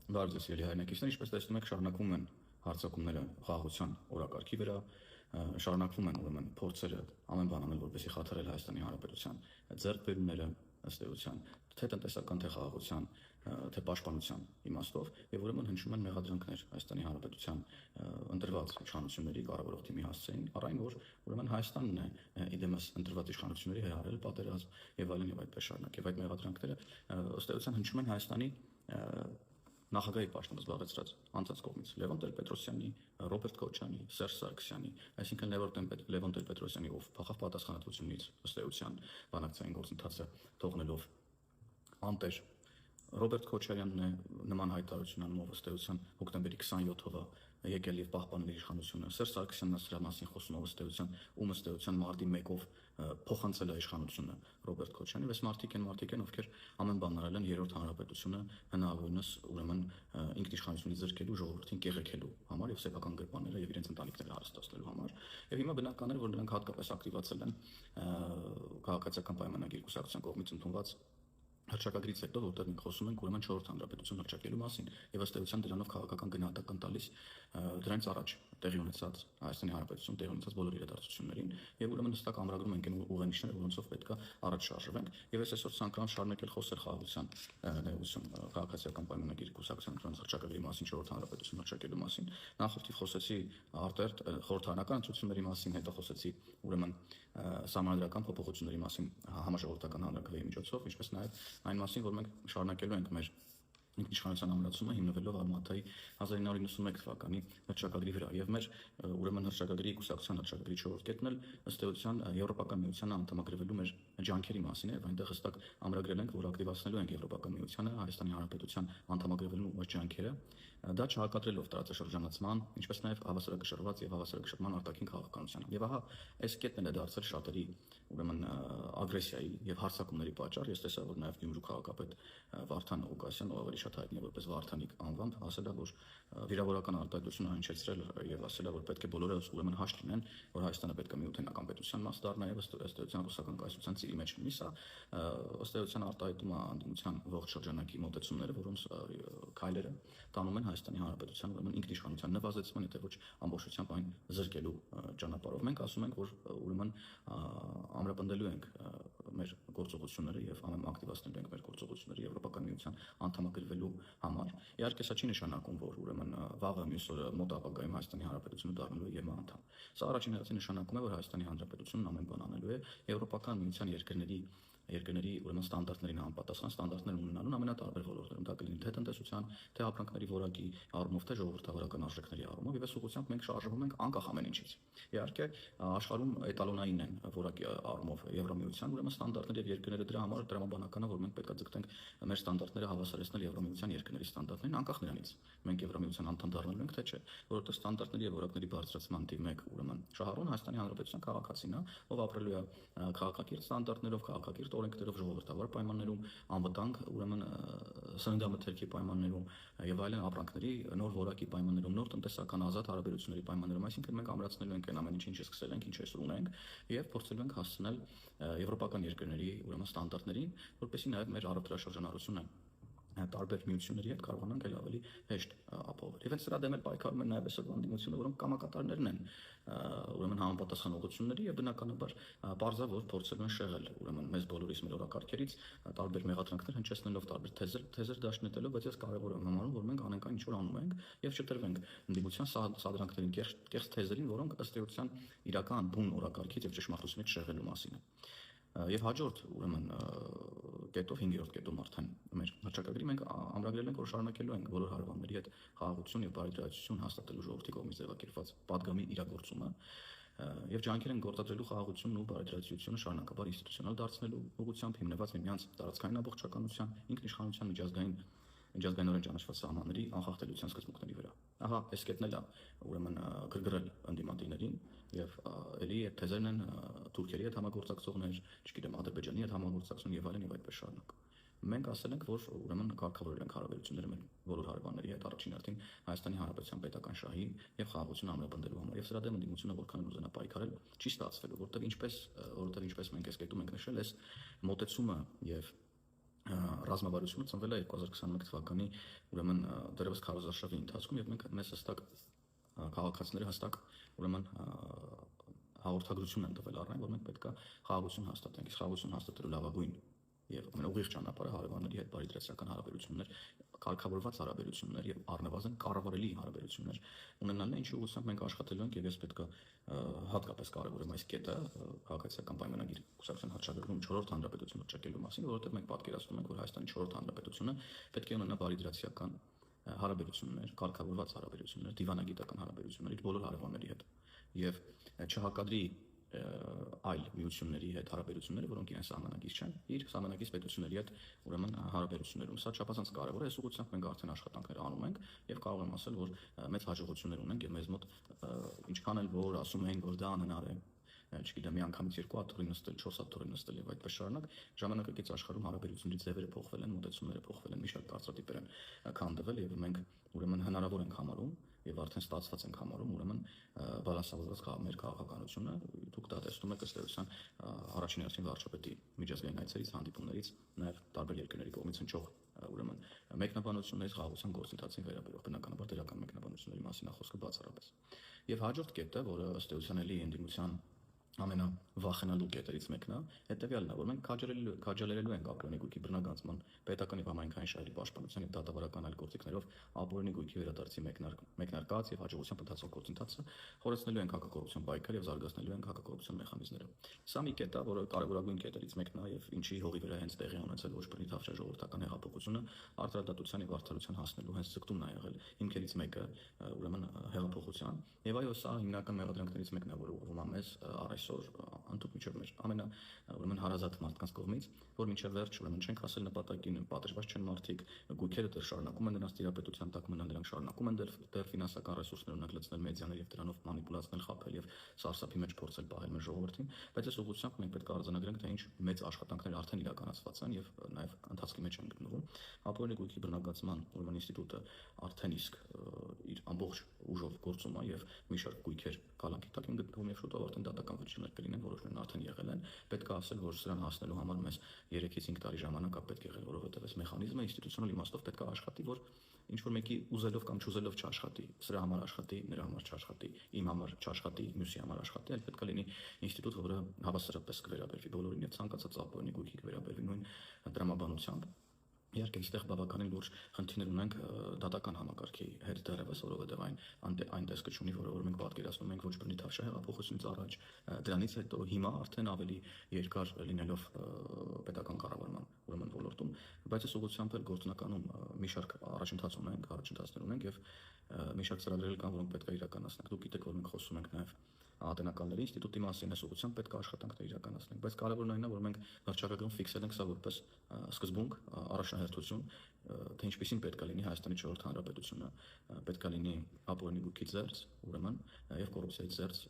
Բարձր սիրելի հայրենակիցներ, ինչպես տեսնում եք, շարունակվում են հարձակումները խաղաղության օրակարգի վրա, շարունակվում են ուրեմն փորձերը ամեն բան անել, որպեսզի խաթարել Հայաստանի Հանրապետության ձեռքբերումները ըստ էության, թե տնտեսական, թե խաղաղության, թե պաշտպանության իմաստով, եւ ուրեմն հնչում են մեղադրանքներ Հայաստանի Հանրապետության ընտրված իշխանությունների կառավարող թիմի հասցեին, առայն որ ուրեմն Հայաստանն է իդեմս ընտրված իշխանությունների հրահրել պատերազմ եւ այլն եւ այդպես շարունակ, եւ այդ մեղադրանքները ըստ էության հնչում են Հայաստանի նախագահի պաշտոնը զբաղեցրած անցած կողմից Լևոն Տեր-Պետրոսյանի, Ռոբերտ Քոչարյանի, Սերժ Սարգսյանի, այսինքն Լևոն Տեր-Պետրոսյանի, ով փոխավ պատասխանատվությունից ըստ էության բանակցային գործընթացը թողնելով անտեր Ռոբերտ Քոչարյանն է նման հայտարարություն անում, ով ըստ էության հոկտեմբերի 27-ը եկել եւ պահպանել իր իշխանությունը, Սերժ Սարգսյանն սրա մասին խոսում, ով ըստ էության մարտի 1-ով փոխանցել է իշխանությունը Ռոբերտ Քոչարյանի, վեց մարդիկ են, ովքեր ամեն բան արել են երրորդ հանրապետությունը հնարավորինս ուրեմն ինքնիշխանությունից զրկելու, ժողովրդին կեղեքելու համար եւ սեփական գրպանները եւ իրենց ընտանիքները հարստացնելու համար։ Եվ հիմա բնական է, որ նրանք հատկապես ակտիվացել են քաղաքացիական պայմանագիր կուսակցության կողմից ընդունված հռչակագրից հետո, որտեղ մենք խոսում ենք ուրեմն 4-րդ հանրապետություն հռչակելու մասին եւ ըստ էության դրանով քաղաքական գնահատական տալիս դրանից առաջ տեղի ունեցած Հայաստանի Հանրապետություն տեղի ունեցած բոլոր իրադարձություններին եւ ուրեմն հստակ ամրագրում ենք այն ուղենիշները, որոնցով պետք է առաջ շարժվենք եւ ես այսօր ցանկանում շարունակել խոսել խաղաղության ներողություն քաղաքացիական պայմանագիր կուսակցության հռչակագրի մասին 4-րդ հանրապետություն հռչակելու մասին նախորդիվ խոսեցի արտերտ խորհրդարանական ընտրությունների մասին, հետո խոսեցի ուրեմն սահմանադրական փոփոխությունների մասին համաժողովրդական հանրակրվեի միջոցով, ինչպես նաեւ այն մասին, որ մենք շարունակելու ենք մեր ինքնիշխանության ամրացումը հիմնվելով Արմաթայի 1991 թվականի հռչակագրի վրա եւ մեր ուրեմն հռչակագրի կուսակցության հռչակագրի 4-րդ կետն էլ ըստ էության Եվրոպական միությանը անդամագրվելու մեր ջանքերի մասին է, այնտեղ հստակ ամրագրել ենք, որ ակտիվացնելու ենք Եվրոպական միությանը Հայաստանի Հանրապետության անդամագրվելու մեր ջանքերը, դա չհակադրելով տարածաշրջանացման, ինչպես նաեւ հավասարակշռված եւ հավասարակշռման արտաքին քաղաքականության։ Եվ ահա այս կետն է դարձել շատերի ուրեմն ագրեսիայի եւ հարձակումների պատճառ։ Ես տեսա, որ նաեւ Գյումրու քաղաքապետ Վարդան Օգասյան, ով ավելի շատ հայտնի որպես Վարդանիկ անվամբ, ասել է, որ վիրավորական արտահայտություն հնչեցրել եւ ասել է, որ պետք է բոլորը ուրեմն հաշտ լինեն, որ Հայաստանը պետք է միութենական պետության մաս դառնա եւ ըստ էության ռուսական կայսրության ծիրի մեջ լինի։ Սա ըստ էության արտահայտում է անդամության ողջ շրջանակի մոտեցումները, որոնց քայլերը տանում են Հայաստանի Հանրապետության ուրեմն ինքնիշխանության նվազեցման, եթե ոչ ամբողջությամբ այն զրկելու ճանապարհով։ Մենք ասում ենք, որ ուրեմն ամրապնդելու ենք մեր գործողությունները եւ ակտիվացնելու ենք մեր գործողությունները Եվրոպական միության անդամագրվելու համար։ Իհարկե, սա չի նշանակում, որ ուրեմն վաղը մյուս օրը մոտ ապագայում Հայաստանի Հանրապետությունը դառնալու է ԵՄ անդամ։ Սա առաջին հերթին նշանակում է, որ Հայաստանի Հանրապետությունն ամեն բան անելու է Եվրոպական միության երկրների ուրեմն ստանդարտներին համապատասխան ստանդարտներ ունենալուն ամենատարբեր ոլորտներում, դա կլինի թե տնտեսության, թե ապրանքների որակի առումով, թե ժողովրդավարական արժեքների առումով, եւ այս ուղղությամբ մենք շարժվում ենք անկախ ամեն ինչից։ Իհարկե, աշխարհում էտալոնային են որակի առումով Եվրոմիության ուրեմն ստանդարտներ եւ երկրները դրա համար տրամաբանական է, որ մենք պետք է ձգտենք մեր ստանդարտները հավասարեցնել Եվրոմիության երկրների ստանդարտներին, անկախ նրանից մենք Եվրոմիության անդամ դառնալու ենք թե չէ, որովհետեւ ստանդարտների եւ որակների բարձրացման դի մեկ ուրեմն շահառուն Հայաստանի Հանրապետության քաղաքացին է, ով ապրելու է քաղաքակիրթ ստանդարտներով, քաղաքակիրթ օրենքներով, ժողովրդավար պայմաններում, անվտանգ ուրեմն սննդամթերքի պայմաններում եւ այլն ապրանքների նոր որակի պայմաններում, նոր տնտեսական ազատ հարաբերությունների պայմաններում, այսինքն մենք ամրացնելու ենք այն ամեն ինչ, ինչ սկսել ենք, ինչ այսօր ունենք եւ փորձելու ենք հասցնել եվրոպական երկրների ուրեմն ստանդարտներին, որպեսզի նաեւ մեր առողջարարությունը տարբեր միությունների հետ կարողանանք էլ ավելի հեշտ ապահովել։ Եվ հենց սրա դեմ էլ պայքարում են նաև այսօրվա անդիմությունը, որոնք կամակատարներն են ուրեմն համապատասխան ուղղությունների եւ բնականաբար բարձր որ փորձել են շեղել ուրեմն մեզ բոլորիս մեր օրակարգերից տարբեր մեղադրանքներ հնչեցնելով տարբեր թեզեր դաշնետելով, բայց ես կարևոր եմ համարում, որ մենք անենք այն ինչ որ անում ենք եւ չտրվենք ընդդիմության սադրանքներին, կեղծ թեզերին, որոնք ըստ էության իրական բուն օրակարգից եւ ճշմարտությունից շեղելու մասին են։ Եվ հաջորդ ուրեմն կետով 5-րդ կետում արդեն մեր հռչակագրի մենք ամրագրել ենք, որ շարունակելու ենք բոլոր հարևանների հետ խաղաղություն եւ բարեկիրթություն հաստատելու ժողովրդի կողմից ձևակերպված падգամի իրագործումը եւ ջանքեր են գործադրելու խաղաղությունն ու բարեկիրթությունը շարունակաբար ինստիտուցիոնալ դարձնելու ուղղությամբ հիմնված միմյանց տարածքային ամբողջականության, ինքնիշխանության միջազգայինորեն ճանաչված սահմանների անխախտելիության սկզբունքների վրա։ Ահա այս կետն էլ է ուրեմն գրգռել ընդդիմադիրներին եւ ելի այդ թեզերն են թուրքերի հետ համագործակցողներ, չգիտեմ, Ադրբեջանի հետ համագործակցություն եւ այլն եւ այդպես շարունակ։ Մենք ասել ենք, որ ուրեմն կարգավորել ենք հարաբերությունները մեր բոլոր հարևանների հետ, առաջին հերթին Հայաստանի Հանրապետության պետական շահի եւ խաղաղությունը ամրապնդելու համար։ Եվ սրա դեմ ընդդիմությունը որքան ուզենա պայքարել, չի ստացվելու, որովհետեւ ինչպես մենք այս կետում ենք նշել, այս մոտեցումը եւ ռազմավարությունը ծնվել է 2021 թվականի ուրեմն դեռևս քարոզարշավի ընթացքում եւ մենք մեզ հստակ քաղաքացիները հստակ ուրեմն հաղորդագրություն են տվել առայն, որ մենք պետք է խաղաղություն հաստատենք, իսկ խաղաղություն հաստատելու լավագույն եւ ամենաուղիղ ճանապարհը հարևանների հետ բարիդրացիական հարաբերություններ, կարգավորված հարաբերություններ եւ առնվազն կառավարելի հարաբերություններ ունենալն է, ինչի ուղղությամբ մենք աշխատելու ենք եւ ես պետք է հատկապես կարևորեմ այս կետը քաղաքացիական պայմանագիր կուսակցության հռչակագրում 4-րդ հանրապետություն հռչակելու մասին, որովհետեւ մենք պատկերացնում ենք, որ Հայաստանի 4-րդ հանրապետությունը պետք է ունենա բարիդրացիական հարաբերություններ, կարգավորված հարաբերություններ, դիվանագիտական հարաբերություններ իր բոլոր հարևանների հետ եւ չհակադրի այլ միությունների հետ հարաբերությունները, որոնք իրեն սահմանագիր չեն, իր սահմանագիր պետությունների հետ ուրեմն հարաբերություններում։ Սա չափազանց կարևոր է, այս ուղղությամբ մենք արդեն աշխատանքներ անում ենք եւ կարող եմ ասել, որ մեծ հաջողություններ ունենք եւ մեզ մոտ ինչքան էլ որ ասում են, որ դա անհնար է, չգիտեմ, մի անգամից 2 հատ թողին նստել, 4 հատ թողին նստել եւ այդպես շարունակ, ժամանակակից աշխարհում հարաբերությունների ձևերը փոխվել են, մոտեցումները փոխվել են, մի շարք կարծրատիպեր են քանդվել եւ մենք ուրեմն հնարավոր ենք համարում եւ արդեն ստացված ենք համարում ուրեմն բալանսավորված մեր քաղաքականությունը։ Դուք դա տեսնում եք ըստ էության առաջին հերթին վարչապետի միջազգային այցերից, հանդիպումներից, նաեւ տարբեր երկրների կողմից հնչող ուրեմն մեկնաբանություններից խաղաղության գործընթացին վերաբերող բնականաբար դրական մեկնաբանությունների մասին է խոսքը բացառապես։ Եվ հաջորդ կետը, որը ըստ էության էլի ընդդիմության ամենավախենալու կետերից մեկն է, հետեւյալն է, որ մենք քաջալերելու ենք ապօրինի գույքի բռնագանձման, պետական եւ համայնքային շահերի պաշտպանության եւ դատավարական այլ գործիքներով ապօրինի գույքի վերադարձի մեկնարկած եւ հաջողությամբ ընթացող գործընթացը, խորացնելու ենք հակակոռուպցիոն պայքարը եւ զարգացնելու ենք հակակոռուպցիոն մեխանիզմները։ Սա մի կետ է, որը կարևորագույն կետերից մեկն է եւ ինչի հողի վրա հենց տեղի ունեցել ոչ բնի ժողովրդական հեղափոխությունը արդարադատության եւ արդարության հասնելու հենց ցկտումն է եղել հիմքերից մեկը, ուրեմն հեղափոխության։ Եվ այո, սա հիմնական մեղադրանքներից մեկն է, որը ուղղվում է մեզ այսօր անթուք միջև մեր ուրեմն հարազատ մարդկանց կողմից, որ մինչև վերջ ուրեմն չենք հասել նպատակին, պատժված չեն մարդիկ, գույքերը դեռ շարունակում են նրանց տիրապետության տակ մնալ, նրանք շարունակում են դեռ ֆինանսական ռեսուրսներ ունենալ լցնել մեդիաներ եւ դրանով մանիպուլացնել, խաբել եւ սարսափի մեջ փորձել պահել մեր ժողովրդին, բայց այս ուղղությամբ մենք պետք է արձանագրենք, թե ինչ մեծ աշխատանքներ արդեն իրականացված են եւ նաեւ ընթացքի մեջ են գտնվում։ Ապօրինի գույքի բռնագծման ուրեմն ինստիտուտը արդեն իսկ իր ամբողջ ուժով գործում է եւ մի շարք գույքեր կալանքի տակ են գտնվում եւ շուտով արդեն դատական վճիռներ կլինեն, որոշներն արդեն եղել են։ Պետք է ասել, որ սրան հասնելու համար մեզ 3-ից 5 տարի ժամանակ է պետք եղել, որովհետեւ այս մեխանիզմը ինստիտուցիոնալ իմաստով պետք է աշխատի, որ ինչ որ մեկի ուզելով կամ չուզելով չաշխատի, սրա համար աշխատի, նրա համար չաշխատի, իմ համար չաշխատի, մյուսի համար աշխատի, այլ պետք է լինի ինստիտուտ, որը հավասարապես կվերաբերվի բոլորին եւ ցանկացած ապօրինի գույքի կվերաբերվի նույն տրամաբանությամբ։ Իհարկե, այստեղ բավականին լուրջ խնդիրներ ունենք դատական համակարգի հետ դեռևս, որովհետև այն տեսքը չունի, որ մենք պատկերացնում ենք ոչ բռնի թավշյա հեղափոխությունից առաջ, դրանից հետո հիմա արդեն ավելի երկար լինելով պետական կառավարման ուրեմն ոլորտում, բայց այս ուղղությամբ էլ գործնականում մի շարք առաջընթացներ ունենք եւ մի շարք ծրագրեր կան, որոնք պետք է իրականացնենք։ Դուք գիտեք, որ մենք խոսում ենք նաեւ ատենականների ինստիտուտի մասին, այս ուղղությամբ պետք է աշխատանքներ իրականացնենք, բայց կարևորն այն է, որ մենք հռչակագրում ֆիքսել ենք սա որպես սկզբունք, առաջնահերթություն, թե ինչպեսին պետք է լինի Հայաստանի 4-րդ հանրապետությունը, պետք է լինի ապօրինի գույքի զերծ, ուրեմն, եւ կոռուպցիայի զերծ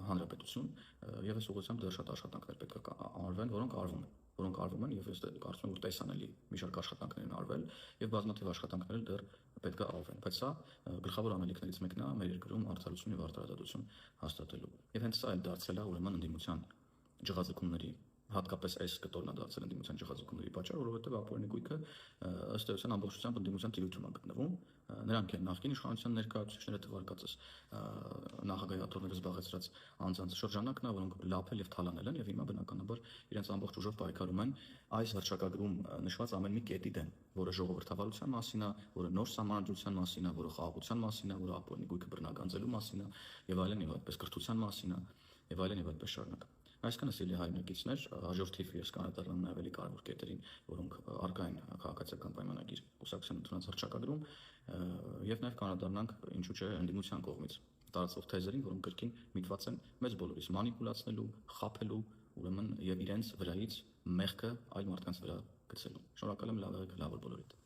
հանրապետություն, եւ այս ուղղությամբ դեռ շատ աշխատանքներ պետք է արվեն, որոնք արվում են եւ ես կարծում եմ, որ տեսանելի մի շարք աշխատանքներ են արվել եւ բազմաթիվ աշխատանքներ դեռ պետք է արվեն, բայց սա գլխավոր անելիքներից մեկն է մեր երկրում արդարություն եւ արդարադատություն հաստատելու։ Եվ հենց սա էլ դարձել է ուրեմն ընդդիմության ջղաձգումների, հատկապես այս կտորն է դարձել ընդդիմության ջղաձգումների պատճառ, որովհետեւ ապօրինի գույքը ըստ էության ամբողջությամբ ընդդիմության տիրույթում է գտնվում։ Նրանք են նախկին իշխանության ներկայացուցիչները թվարկածս նախագահատորները զբաղեցրած անձանց շրջանակն է, որոնք լափել եւ թալանել են եւ հիմա բնականաբար իրենց ամբողջ ուժով պայքարում են այս հռչակագրում նշված ամեն մի կետի դեմ, որը ժողովրդավարության մասին է, որը նոր սահմանադրության մասին է, որը խաղաղության մասին է, որը ապօրինի գույքը բռնագանձելու մասին է եւ այլն եւ այդպես կրթության մասին է եւ այլն եւ այդպես շարունակ։ Այսքանը սիրելի հայրենակիցներ, հաջորդիվ ես կանադառնամ նաև ավելի կարևոր կետերին, որոնք առկա են քաղաքացիական պայմանագիր կուսակցության ընդունած հռչակագրում եւ նաև կանադառնանք ինչու՞ չէ ընդդիմության կողմից տարածվող թեզերին, որոնք կրկին միտված են մեզ բոլորիս մանիպուլացնելու, խաբելու, ուրեմն եւ իրենց վրայից մեղքը այլ մարդկանց վրա գցելու։ Շնորհակալ եմ, լավ եղեք, լավ բոլորիդ։